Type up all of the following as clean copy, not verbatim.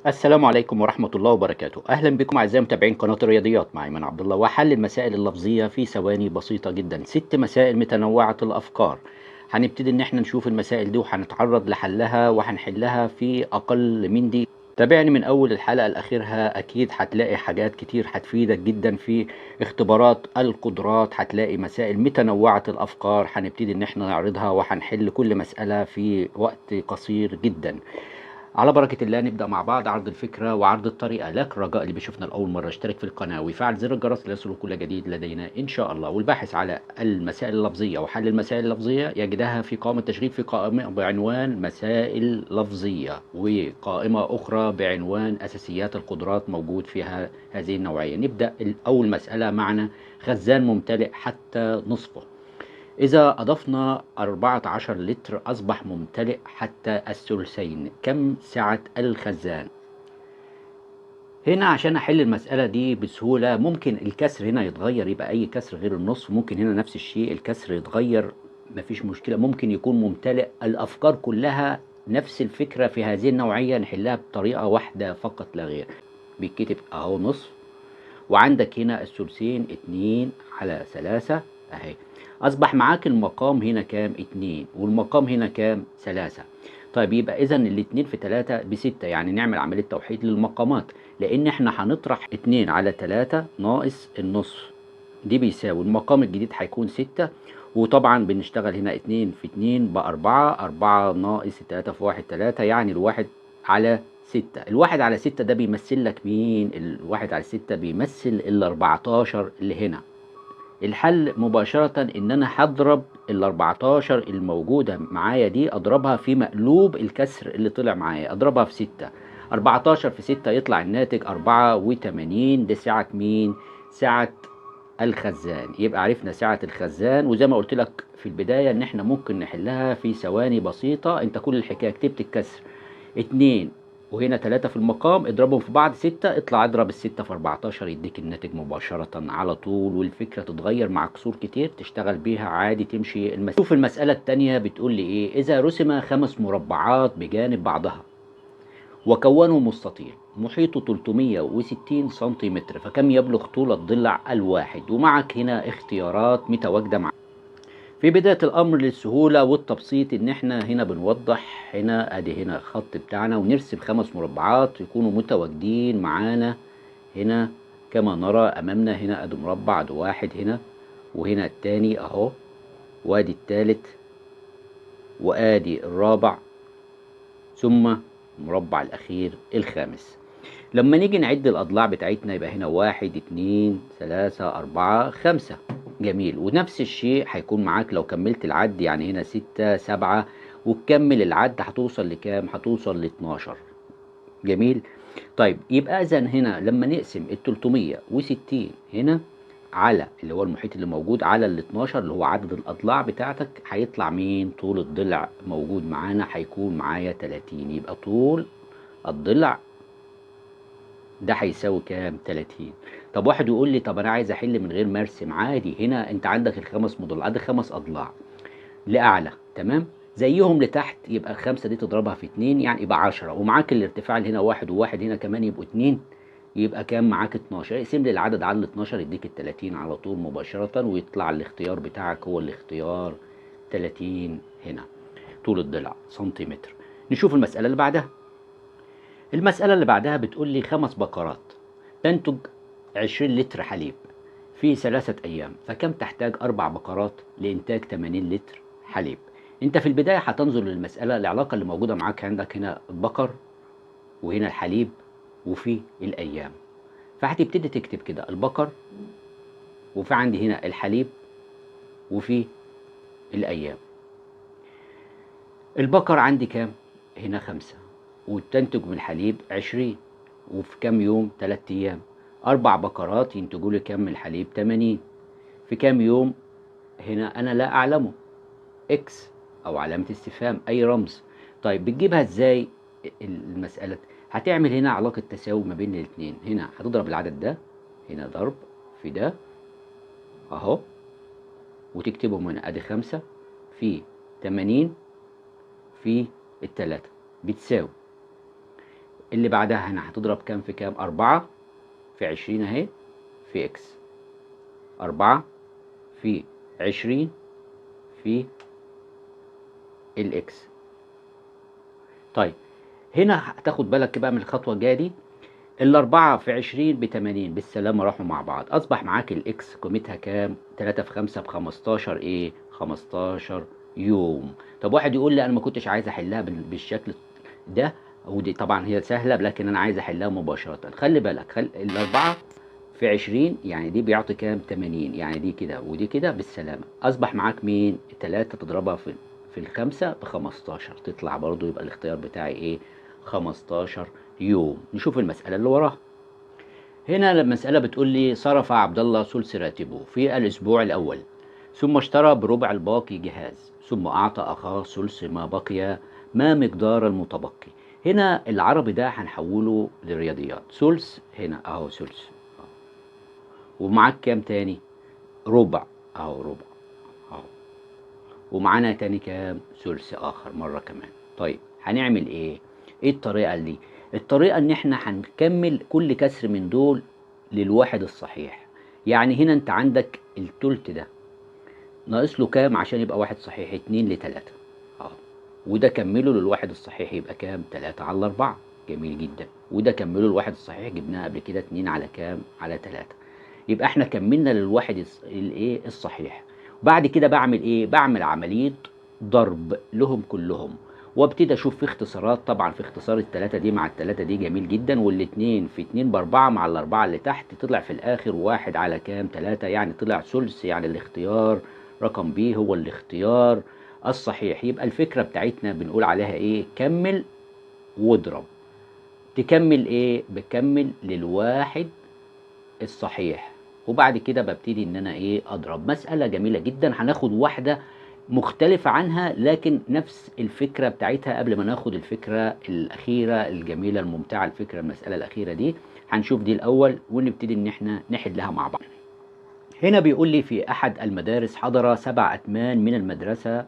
السلام عليكم ورحمة الله وبركاته. أهلا بكم أعزائي متابعين قناة الرياضيات مع أيمن عبد الله وحل المسائل اللفظية في ثواني بسيطة جدا. 6 مسائل متنوعة الأفكار. هنبتدي إن احنا نشوف المسائل دي وهنتعرض لحلها وهنحلها في أقل من دقيقة. تابعني من أول الحلقة لآخرها، أكيد هتلاقي حاجات كتير هتفيدك جدا في اختبارات القدرات. هتلاقي مسائل متنوعة الأفكار هنبتدي إن احنا نعرضها وهنحل كل مسألة في وقت قصير جدا. على بركة الله نبدأ مع بعض عرض الفكرة وعرض الطريقة. لك رجاء اللي بيشوفنا لأول مرة اشترك في القناة ويفعل زر الجرس ليصله كل جديد لدينا إن شاء الله. والباحث على المسائل اللفظية وحل المسائل اللفظية يجدها في قائمة تشغيل، في قائمة بعنوان مسائل لفظية، وقائمة أخرى بعنوان أساسيات القدرات موجود فيها هذه النوعية. نبدأ. أول مسألة معنا: خزان ممتلئ حتى نصفه. إذا أضفنا 14 لتر أصبح ممتلئ حتى الثلثين. كم سعة الخزان؟ هنا عشان أحل المسألة دي بسهولة ممكن الكسر هنا يتغير، يبقى أي كسر غير النصف. ممكن هنا نفس الشيء الكسر يتغير، مفيش مشكلة. ممكن يكون ممتلئ. الأفكار كلها نفس الفكرة في هذه النوعية، نحلها بطريقة واحدة فقط لا غير. بيتكتب أهو نصف، وعندك هنا الثلثين 2/3 اهي. اصبح معاك المقام هنا كام؟ 2، والمقام هنا كام؟ 3. طيب يبقى اذا الاتنين في 3 ب6، يعني نعمل عملية توحيد للمقامات، لان احنا هنطرح 2/3 ناقص النصف، دي بيساوي المقام الجديد هيكون 6. وطبعا بنشتغل هنا 2 في 2 ب4، 4 ناقص 3 في 1 3، يعني ال1/6. ال1/6 ده بيمثل لك مين؟ ال1/6 بيمثل ال14 اللي هنا. الحل مباشرة ان انا هضرب ال14 الموجودة معايا دي، اضربها في مقلوب الكسر اللي طلع معايا، اضربها في 6. 14 في 6 يطلع الناتج 84. دي سعة مين؟ سعة الخزان. يبقى عرفنا سعة الخزان، وزي ما قلت لك في البداية ان احنا ممكن نحلها في ثواني بسيطة. انت كل الحكاية كتبت الكسر 2 وهنا 3 في المقام، اضربهم في بعض 6، اطلع اضرب ال6 في 14 يديك الناتج مباشرة على طول. والفكرة تتغير مع كسور كتير تشتغل بيها عادي تمشي المسألة. شوف المسألة التانية بتقول لي ايه: اذا رسم 5 مربعات بجانب بعضها وكونوا مستطيل محيطه 360 سنتيمتر، فكم يبلغ طول الضلع الواحد؟ ومعك هنا اختيارات متواجدة معك. في بداية الأمر للسهولة والتبسيط إن إحنا هنا بنوضح هنا أدي هنا الخط بتاعنا، ونرسم 5 مربعات يكونوا متواجدين معانا هنا كما نرى أمامنا. هنا أدي مربع، أدي واحد هنا، وهنا التاني أهو، وأدي التالت، وأدي الرابع، ثم المربع الأخير الخامس. لما نيجي نعد الأضلاع بتاعتنا يبقى هنا 1 2 3 4 5. جميل. ونفس الشيء هيكون معاك لو كملت العد، يعني هنا 6 7، وتكمل العد هتوصل لكام؟ هتوصل ل12. جميل. طيب يبقى إذا هنا لما نقسم ال 360 هنا على اللي هو المحيط اللي موجود على ال 12 اللي هو عدد الأضلاع بتاعتك، هيطلع مين؟ طول الضلع موجود معانا هيكون معايا 30. يبقى طول الضلع ده هيساوي كام؟ 30. طب واحد يقول لي طب انا عايز احل من غير ما ارسم. عادي، هنا انت عندك الخمس مضلعات، عندك 5 اضلاع لاعلى، تمام، زيهم لتحت. يبقى الخمسه دي تضربها في 2 يعني يبقى 10، ومعاك الارتفاع اللي هنا 1 وواحد هنا كمان يبقوا 2، يبقى كام معاك؟ 12. اقسم لي العدد على ال 12 يديك ال 30 على طول مباشره، ويطلع الاختيار بتاعك هو الاختيار 30 هنا طول الضلع سنتيمتر. نشوف المساله اللي بعدها. المسألة اللي بعدها بتقول لي 5 بقرات تنتج 20 لتر حليب في 3 أيام، فكم تحتاج 4 بقرات لإنتاج 80 لتر حليب؟ أنت في البداية هتنظر للمسألة العلاقة اللي موجودة معاك. عندك هنا البقر، وهنا الحليب، وفي الأيام. فهتبتدي تكتب كده البقر، وفي عندي هنا الحليب، وفي الأيام. البقر عندي كام؟ هنا 5، وتنتج من الحليب 20، وفي كام يوم؟ 3 أيام. 4 بقرات ينتجوا لي كام من الحليب؟ 80. في كام يوم؟ هنا أنا لا أعلمه، إكس أو علامة استفهام، أي رمز. طيب بتجيبها إزاي المسألة؟ هتعمل هنا علاقة تساوي ما بين الاتنين. هنا هتضرب العدد ده هنا ضرب في ده أهو، وتكتبهم هنا أدي 5 في 80 في ال3 بتساوي اللي بعدها هنا هتضرب كام في كام؟ 4 في 20 اهي في اكس. 4 في 20 في الاكس. طيب هنا هتاخد بالك بقى من الخطوة الجاية دي. الأربعة في 20 ب80 بالسلامة راحوا مع بعض. أصبح معاك الإكس قيمتها كام؟ 3 في 5 ب15 إيه؟ 15 يوم. طب واحد يقول لي أنا ما كنتش عايز أحلها بالشكل ده، ودي طبعا هي سهلة لكن أنا عايز أحلها مباشرة. خلي بالك، الأربعة في 20 يعني دي بيعطي كام؟ 80. يعني دي كده ودي كده بالسلامة. أصبح معاك مين؟ 3 تضربها في الخمسة ب15 تطلع برضو. يبقى الاختيار بتاعي إيه؟ 15 يوم. نشوف المسألة اللي وراها. هنا المسألة بتقول لي صرف عبد الله ثلث راتبه في الأسبوع الأول، ثم اشترى بربع الباقي جهاز، ثم أعطى أخاه ثلث ما بقي. ما مقدار المتبقي؟ هنا العربي ده هنحوله للرياضيات. ثلث هنا أهو ثلث، ومعاك كام تاني؟ ربع أهو ربع أهو، ومعانا تاني كام؟ ثلث آخر مرة كمان. طيب هنعمل إيه؟ إيه الطريقة دي؟ الطريقة إن إحنا هنكمل كل كسر من دول للواحد الصحيح. يعني هنا أنت عندك التلت ده ناقص له كام عشان يبقى واحد صحيح؟ 2 ل3 أهو. وده كمله للواحد الصحيح يبقى كام؟ 3 على 4. جميل جدا. وده كمله للواحد الصحيح جبناها قبل كده 2 على كام؟ على 3. يبقى احنا كملنا للواحد الايه الصحيح. بعد كده بعمل ايه؟ بعمل عمليه ضرب لهم كلهم، وابتدي اشوف في اختصارات. طبعا في اختصار الثلاثه دي مع الثلاثه دي جميل جدا، والاثنين في 2 ب4 مع الاربعه اللي تحت طلع في الاخر 1 على كام؟ 3. يعني طلع ثلث. يعني الاختيار رقم ب هو الاختيار الصحيح. يبقى الفكره بتاعتنا بنقول عليها ايه؟ كمل واضرب. تكمل ايه؟ بكمل للواحد الصحيح، وبعد كده ببتدي ان انا ايه؟ اضرب. مسألة جميلة جدا. هناخد واحدة مختلفة عنها لكن نفس الفكرة بتاعتها. قبل ما ناخد الفكرة الأخيرة الجميلة الممتعة، الفكرة المسألة الأخيرة دي هنشوف دي الأول ونبتدي إن احنا نحلها مع بعض. هنا بيقول لي في أحد المدارس حضر 7 أتمان من المدرسة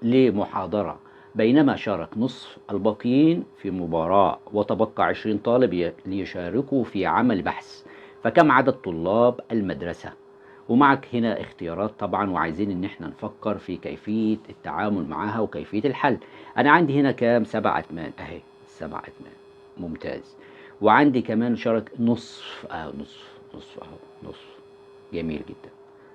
لمحاضرة، بينما شارك نصف الباقيين في مباراة، وتبقى 20 طالب ليشاركوا في عمل بحث. فكم عدد طلاب المدرسة؟ ومعك هنا اختيارات طبعا، وعايزين ان احنا نفكر في كيفية التعامل معها وكيفية الحل. انا عندي هنا كام؟ 7 اتمان اهي. 7 اتمان ممتاز. وعندي كمان شارك نصف اهو، نصف اهو، نصف. جميل جدا.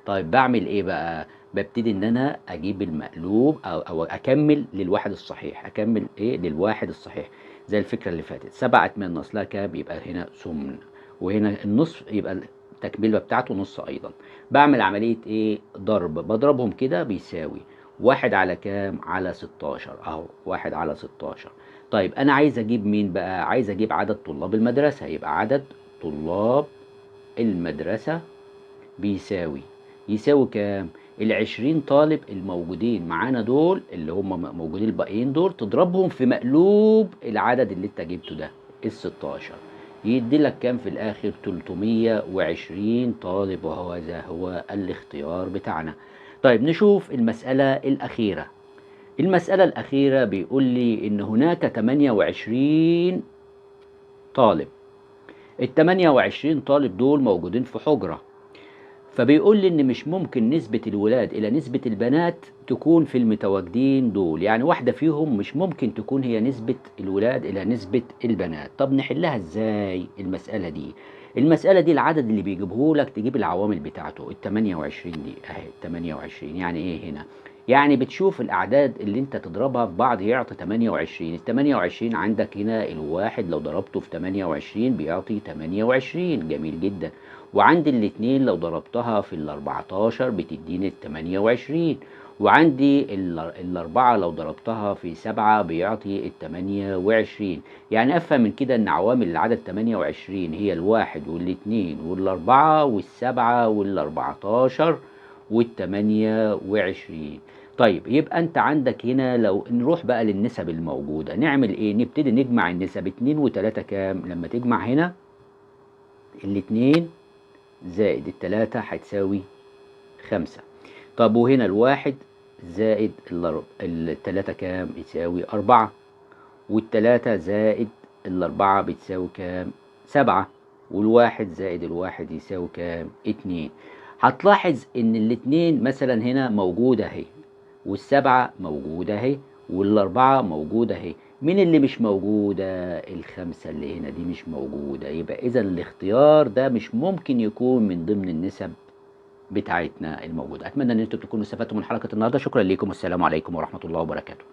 طيب بعمل ايه بقى؟ ببتدي ان انا اجيب المقلوب او اكمل للواحد الصحيح. اكمل ايه؟ للواحد الصحيح. زي الفكره اللي فاتت. 7 اتمان ناقص لها كام؟ يبقى هنا ثمن، وهنا النصف يبقى التكمله بتاعته نص ايضا. بعمل عمليه ايه؟ ضرب. بضربهم كده بيساوي 1 على كام؟ على 16 اهو. 1 على 16. طيب انا عايز اجيب مين بقى؟ عايز اجيب عدد طلاب المدرسه. يبقى عدد طلاب المدرسه يساوي كام؟ ال20 طالب الموجودين معانا دول اللي هم موجودين الباقيين دول، تضربهم في مقلوب العدد اللي انت جبته ده ال16، يدي لك كام في الاخر؟ 320 طالب، وهذا هو الاختيار بتاعنا. طيب نشوف المسألة الأخيرة. المسألة الأخيرة بيقول لي إن هناك 28 طالب. ال 28 طالب دول موجودين في حجرة، فبيقول لي ان مش ممكن نسبة الولاد الى نسبة البنات تكون في المتواجدين دول. يعني واحدة فيهم مش ممكن تكون هي نسبة الولاد الى نسبة البنات. طب نحلها ازاي المسألة دي؟ المسألة دي العدد اللي بيجيبه لك تجيب العوامل بتاعته. ال 28 دي اهي. 28 يعني ايه هنا؟ يعني بتشوف الاعداد اللي انت تضربها في بعض يعطي 28. ال 28 عندك هنا الواحد لو ضربته في 28 بيعطي 28. جميل جدا. وعندي الاتنين لو ضربتها في ال14 بتديني ال28. وعندي الأربعة لو ضربتها في 7 بيعطي ال28. يعني أفهم من كده إن عوامل العدد 28 هي الواحد والاتنين والأربعة والسبعة والأربعتاشر وال28. طيب يبقى أنت عندك هنا لو نروح بقى للنسب الموجودة نعمل إيه؟ نبتدي نجمع النسب. 2 و3 كام؟ لما تجمع هنا الاتنين زائد ال3 هتساوي 5. طب وهنا الواحد زائد ال3 كام؟ يساوي 4. وال3 زائد الأربعة بتساوي كام؟ 7. والواحد زائد الواحد يساوي كام؟ 2. هتلاحظ إن الاتنين مثلا هنا موجودة أهي، والسبعة موجودة أهي، والأربعة موجودة أهي. مين اللي مش موجودة؟ الخمسة اللي هنا دي مش موجودة. يبقى إذا الاختيار ده مش ممكن يكون من ضمن النسب بتاعتنا الموجودة. أتمنى إن أنتم تكونوا استفدتوا من حلقة النهاردة. شكرا لكم والسلام عليكم ورحمة الله وبركاته.